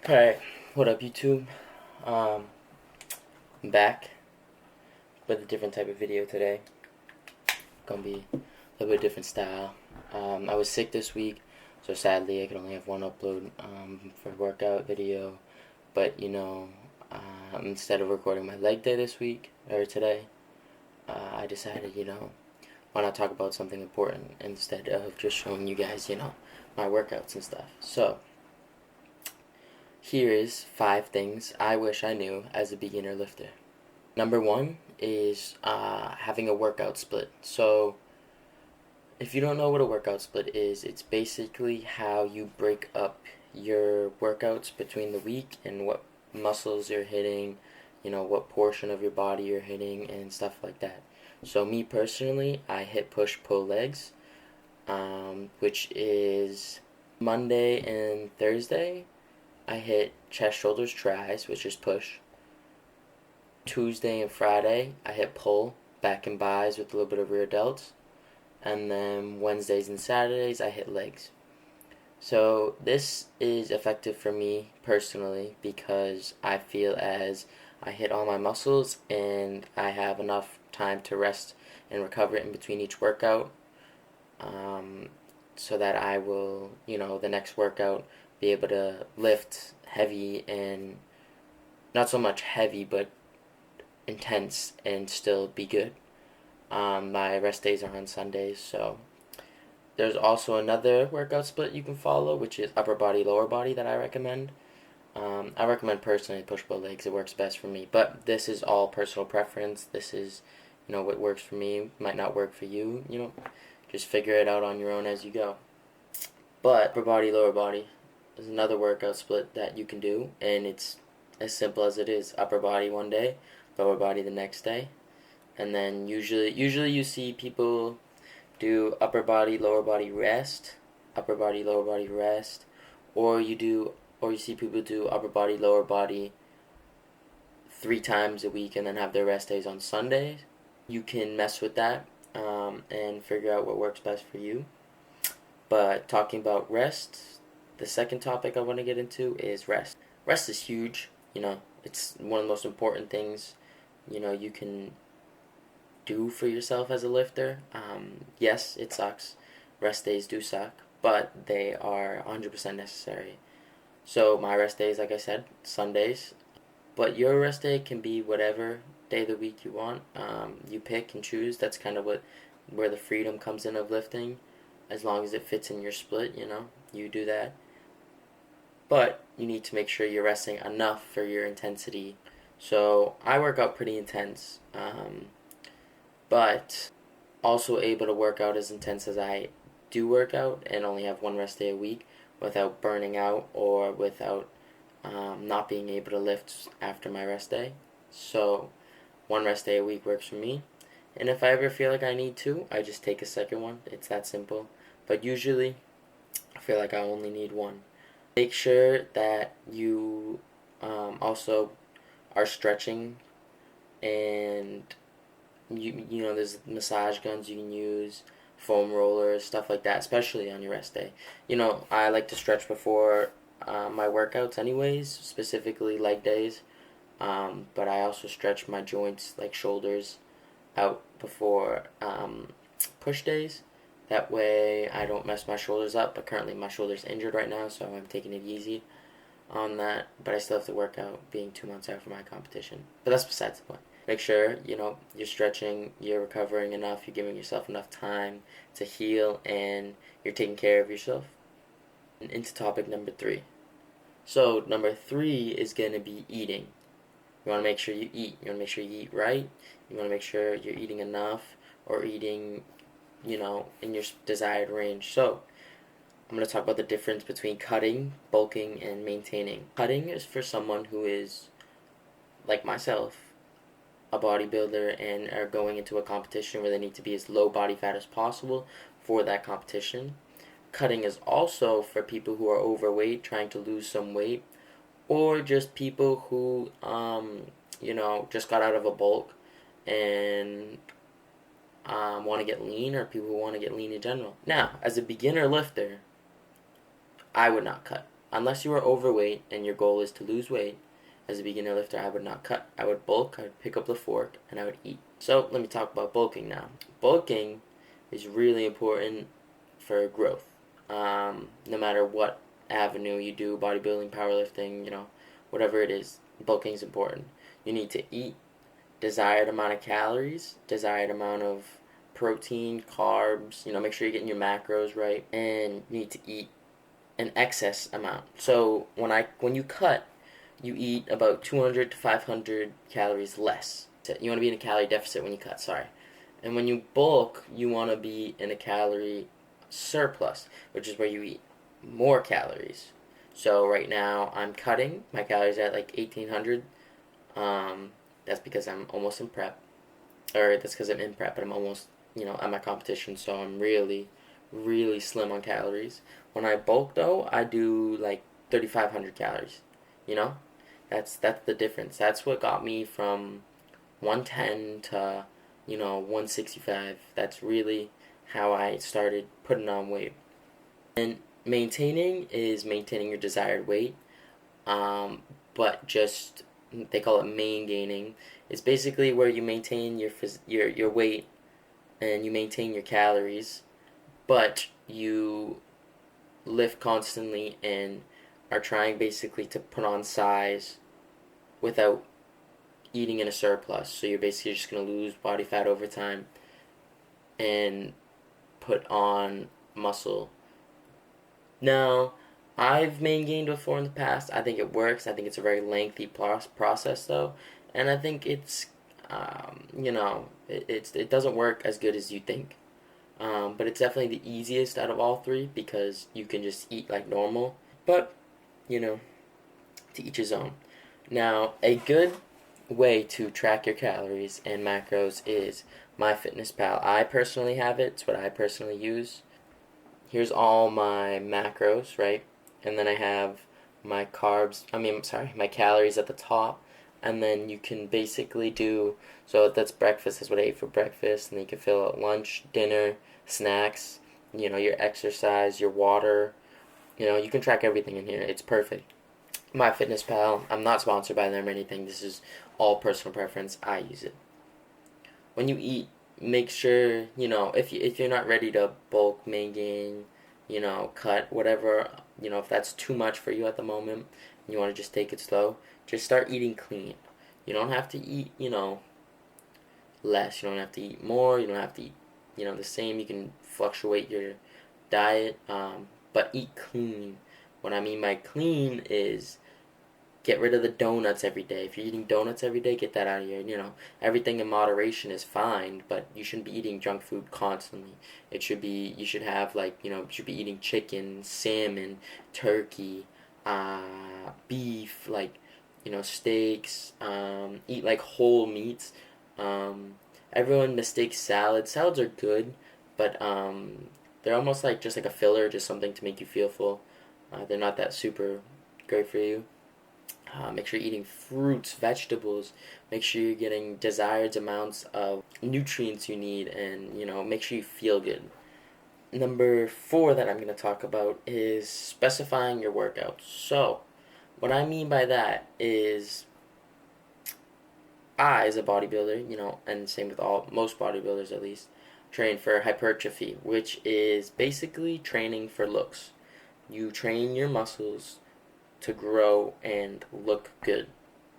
Alright, what up YouTube? I'm back with a different type of video today. Gonna be a little bit different style. I was sick this week, so sadly I could only have one upload for workout video. But instead of recording my leg day this week, or today, I decided, why not talk about something important instead of just showing you guys, my workouts and stuff. So, here is 5 things I wish I knew as a beginner lifter. Number 1 is having a workout split. So, if you don't know what a workout split is, it's basically how you break up your workouts between the week and what muscles you're hitting, what portion of your body you're hitting, and stuff like that. So, me personally, I hit push-pull legs, which is Monday and Thursday. I hit chest, shoulders, tries, which is push. Tuesday and Friday, I hit pull, back and bis with a little bit of rear delts. And then Wednesdays and Saturdays, I hit legs. So this is effective for me personally because I feel as I hit all my muscles and I have enough time to rest and recover in between each workout, so that I will, the next workout be able to lift heavy and not so much heavy, but intense and still be good. My rest days are on Sundays, so there's also another workout split you can follow, which is upper body, lower body that I recommend. I recommend personally push-pull legs. It works best for me, but this is all personal preference. This is, what works for me might not work for you. Just figure it out on your own as you go. But upper body, lower body is another workout split that you can do, and it's as simple as it is. Upper body one day, lower body the next day, and then usually you see people do upper body, lower body rest, upper body, lower body rest, or you see people do upper body, lower body 3 times a week and then have their rest days on Sundays. You can mess with that and figure out what works best for you. But talking about rest, the second topic I want to get into is rest. Rest is huge. It's one of the most important things, you can do for yourself as a lifter. Yes, it sucks. Rest days do suck, but they are 100% necessary. So my rest days, like I said, Sundays. But your rest day can be whatever day of the week you want. You pick and choose. That's kind of where the freedom comes in of lifting. As long as it fits in your split, you do that. But you need to make sure you're resting enough for your intensity. So I work out pretty intense, but also able to work out as intense as I do work out and only have one rest day a week without burning out or without not being able to lift after my rest day. So one rest day a week works for me. And if I ever feel like I need to, I just take a second one. It's that simple. But usually, I feel like I only need one. Make sure that you also are stretching, and there's massage guns you can use, foam rollers, stuff like that, especially on your rest day. I like to stretch before my workouts anyways, specifically leg days, but I also stretch my joints like shoulders out before push days. That way I don't mess my shoulders up, but currently my shoulder's injured right now, so I'm taking it easy on that. But I still have to work out being 2 months out from my competition. But that's besides the point. Make sure, you're stretching, you're recovering enough, you're giving yourself enough time to heal, and you're taking care of yourself. And into topic number 3. So number 3 is going to be eating. You want to make sure you eat. You want to make sure you eat right. You want to make sure you're eating enough or eating in your desired range. So, I'm going to talk about the difference between cutting, bulking, and maintaining. Cutting is for someone who is, like myself, a bodybuilder and are going into a competition where they need to be as low body fat as possible for that competition. Cutting is also for people who are overweight, trying to lose some weight, or just people who, just got out of a bulk and want to get lean, or people who want to get lean in general. Now, as a beginner lifter, I would not cut. unless you are overweight and your goal is to lose weight, as a beginner lifter, I would not cut. I would bulk, I would pick up the fork, and I would eat. So let me talk about bulking now. Bulking is really important for growth. No matter what avenue you do, bodybuilding, powerlifting, whatever it is, bulking is important. You need to eat desired amount of calories, desired amount of protein, carbs, make sure you're getting your macros right, and you need to eat an excess amount. So when you cut, you eat about 200 to 500 calories less. You want to be in a calorie deficit when you cut, sorry. And when you bulk, you want to be in a calorie surplus, which is where you eat more calories. So right now I'm cutting. My calories are at like 1,800. That's because I'm almost in prep. Or that's because I'm in prep, but I'm almost, at my competition. So I'm really, really slim on calories. When I bulk though, I do like 3,500 calories. You know? That's the difference. That's what got me from 110 to 165. That's really how I started putting on weight. And maintaining is maintaining your desired weight, but just they call it main gaining. It's basically where you maintain your weight and you maintain your calories, but you lift constantly and are trying basically to put on size without eating in a surplus. So you're basically just going to lose body fat over time and put on muscle. Now, I've main gained before in the past. I think it works. I think it's a very lengthy process though, and I think it's it doesn't work as good as you think. But it's definitely the easiest out of all three because you can just eat like normal. But to each his own. Now, a good way to track your calories and macros is MyFitnessPal. I personally have it. It's what I personally use. Here's all my macros, right? And then I have my my calories at the top. And then you can basically do, so that's breakfast, is what I ate for breakfast. And then you can fill out lunch, dinner, snacks, your exercise, your water. You can track everything in here. It's perfect. MyFitnessPal, I'm not sponsored by them or anything. This is all personal preference. I use it. When you eat, make sure, if you're not ready to bulk, main gain, cut, whatever, if that's too much for you at the moment, and you want to just take it slow, just start eating clean. You don't have to eat, less. You don't have to eat more. You don't have to eat, the same. You can fluctuate your diet, but eat clean. What I mean by clean is get rid of the donuts every day. If you're eating donuts every day, get that out of here. Everything in moderation is fine, but you shouldn't be eating junk food constantly. You should have you should be eating chicken, salmon, turkey, beef, steaks, eat like whole meats. Everyone mistakes salads. Salads are good, but they're almost like just like a filler, just something to make you feel full. They're not that super great for you. Make sure you're eating fruits, vegetables. Make sure you're getting desired amounts of nutrients you need, and make sure you feel good. Number 4 that I'm going to talk about is specifying your workouts. So, what I mean by that is, I, as a bodybuilder, and same with most bodybuilders at least, train for hypertrophy, which is basically training for looks. You train your muscles to grow and look good.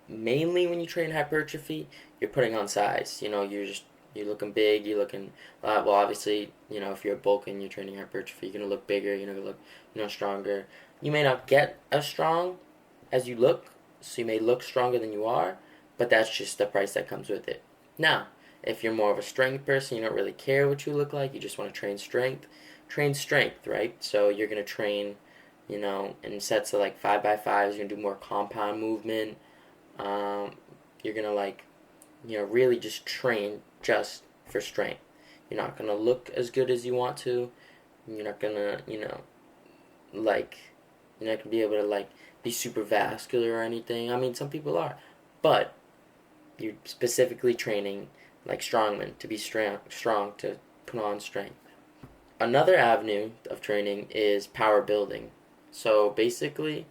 Mainly when you train hypertrophy, you're putting on size. You're looking big. You're looking well. Obviously, if you're bulking, you're training hypertrophy. You're gonna look bigger. You're gonna look stronger. You may not get as strong as you look, so you may look stronger than you are, but that's just the price that comes with it. Now, if you're more of a strength person, you don't really care what you look like. You just want to train strength. Train strength, right? So you're gonna train in sets of 5x5s, you're going to do more compound movement. You're going to really just train just for strength. You're not going to look as good as you want to. You're not going to, you're not going to be able to, be super vascular or anything. I mean, some people are. But you're specifically training like strongmen to be strong to put on strength. Another avenue of training is power building. So basically,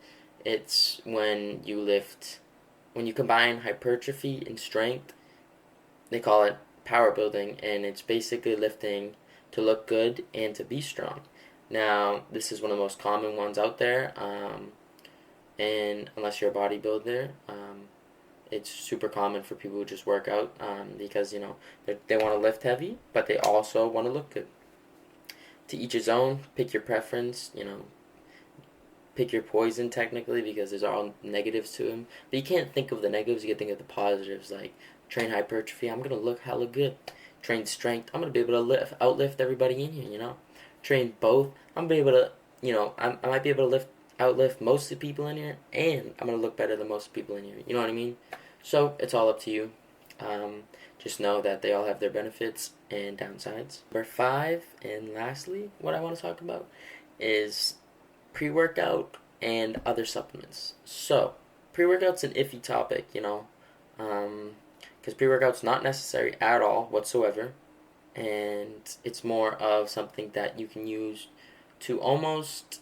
it's when you combine hypertrophy and strength, they call it power building, and it's basically lifting to look good and to be strong. Now, this is one of the most common ones out there, and unless you're a bodybuilder, it's super common for people who just work out because they want to lift heavy, but they also want to look good. To each his own. Pick your preference. Pick your poison technically because there's all negatives to them. But you can't think of the negatives. You can think of the positives. Like train hypertrophy, I'm gonna look hella good. Train strength, I'm gonna be able to outlift everybody in here. Train both, I'm gonna be able to. I might be able to outlift most of the people in here, and I'm gonna look better than most people in here. You know what I mean? So it's all up to you. Just know that they all have their benefits and downsides. Number 5, and lastly, what I want to talk about is pre-workout and other supplements. So, pre-workout's an iffy topic, because pre-workout's not necessary at all whatsoever, and it's more of something that you can use to almost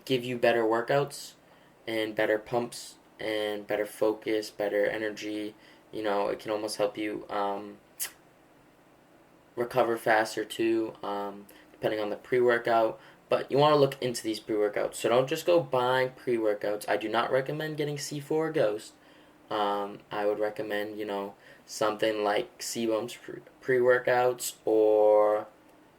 give you better workouts and better pumps and better focus, better energy. It can almost help you recover faster too, depending on the pre-workout. But you want to look into these pre-workouts. So don't just go buying pre-workouts. I do not recommend getting C4 Ghost. I would recommend, something like Sebum's pre-workouts, or,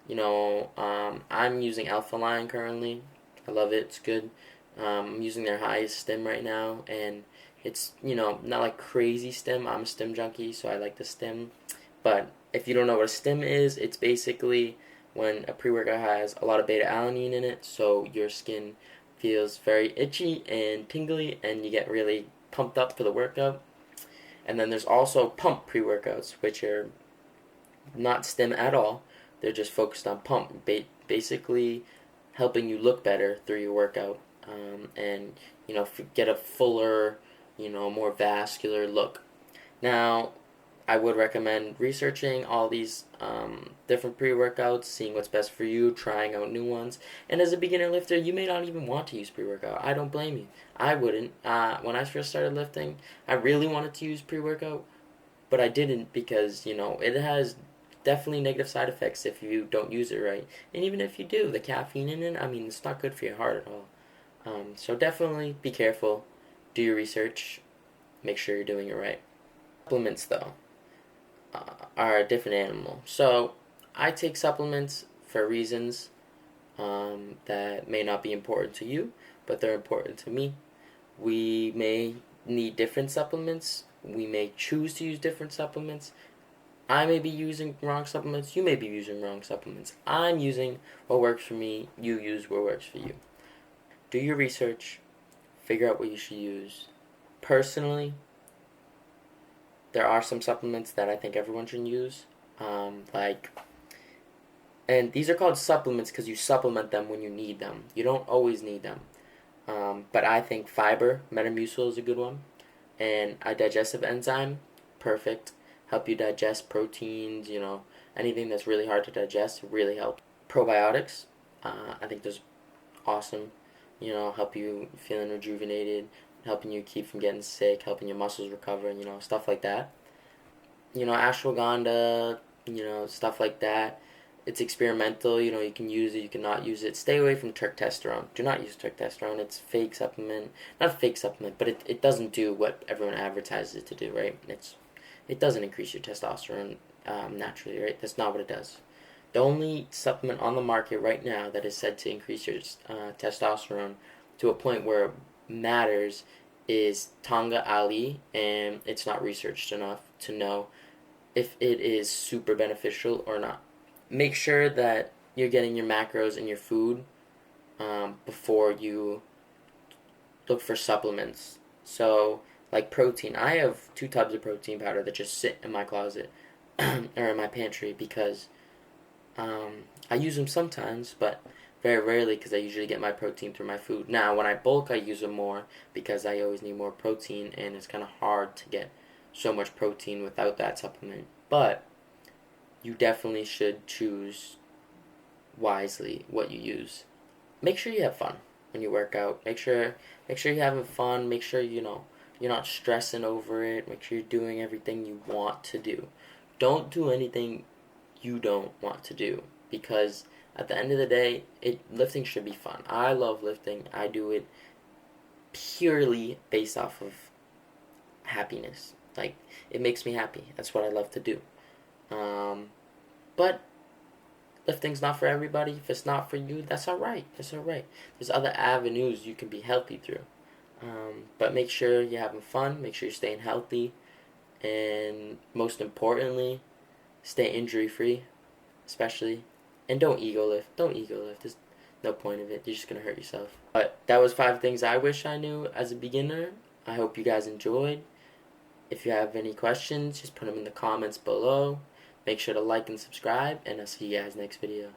I'm using Alpha Line currently. I love it. It's good. I'm using their highest stim right now, and it's, not like crazy stim. I'm a stim junkie, so I like the stim. But if you don't know what a stim is, it's basically when a pre-workout has a lot of beta-alanine in it, so your skin feels very itchy and tingly, and you get really pumped up for the workout. And then there's also pump pre-workouts, which are not stim at all. They're just focused on pump, basically helping you look better through your workout, and get a fuller, more vascular look. Now, I would recommend researching all these different pre-workouts, seeing what's best for you, trying out new ones. And as a beginner lifter, you may not even want to use pre-workout. I don't blame you. I wouldn't. When I first started lifting, I really wanted to use pre-workout, but I didn't because, it has definitely negative side effects if you don't use it right. And even if you do, the caffeine in it, it's not good for your heart at all. So definitely be careful. Do your research. Make sure you're doing it right. Supplements, though, are a different animal. So I take supplements for reasons that may not be important to you, but they're important to me. We may need different supplements. We may choose to use different supplements. I may be using wrong supplements. You may be using wrong supplements. I'm using what works for me. You use what works for you. Do your research. Figure out what you should use. Personally, there are some supplements that I think everyone should use. And these are called supplements because you supplement them when you need them. You don't always need them. But I think fiber, Metamucil is a good one. And a digestive enzyme, perfect. Help you digest proteins, anything that's really hard to digest, really help. Probiotics, I think those awesome. Help you feeling rejuvenated, helping you keep from getting sick, helping your muscles recover, stuff like that. Ashwagandha, stuff like that. It's experimental, you can use it, you cannot use it. Stay away from testosterone. Do not use testosterone. It's fake supplement. Not a fake supplement, but it doesn't do what everyone advertises it to do, right? It doesn't increase your testosterone naturally, right? That's not what it does. The only supplement on the market right now that is said to increase your testosterone to a point where it matters is Tonga Ali, and it's not researched enough to know if it is super beneficial or not. Make sure that you're getting your macros in your food before you look for supplements. So, like protein, I have 2 tubs of protein powder that just sit in my closet or in my pantry because I use them sometimes, but very rarely because I usually get my protein through my food. Now, when I bulk, I use them more because I always need more protein, and it's kind of hard to get so much protein without that supplement. But you definitely should choose wisely what you use. make sure you have fun when you work out. Make sure you're having fun. Make sure you're not stressing over it. Make sure you're doing everything you want to do. Don't do anything you don't want to do, because at the end of the day, lifting should be fun. I love lifting. I do it purely based off of happiness. Like, it makes me happy. That's what I love to do. But lifting's not for everybody. If it's not for you, that's alright. That's alright. There's other avenues you can be healthy through. But make sure you're having fun. Make sure you're staying healthy. And most importantly, stay injury free, especially. And don't ego lift. Don't ego lift. There's no point of it. You're just going to hurt yourself. But that was 5 things I wish I knew as a beginner. I hope you guys enjoyed. If you have any questions, just put them in the comments below. Make sure to like and subscribe, and I'll see you guys next video.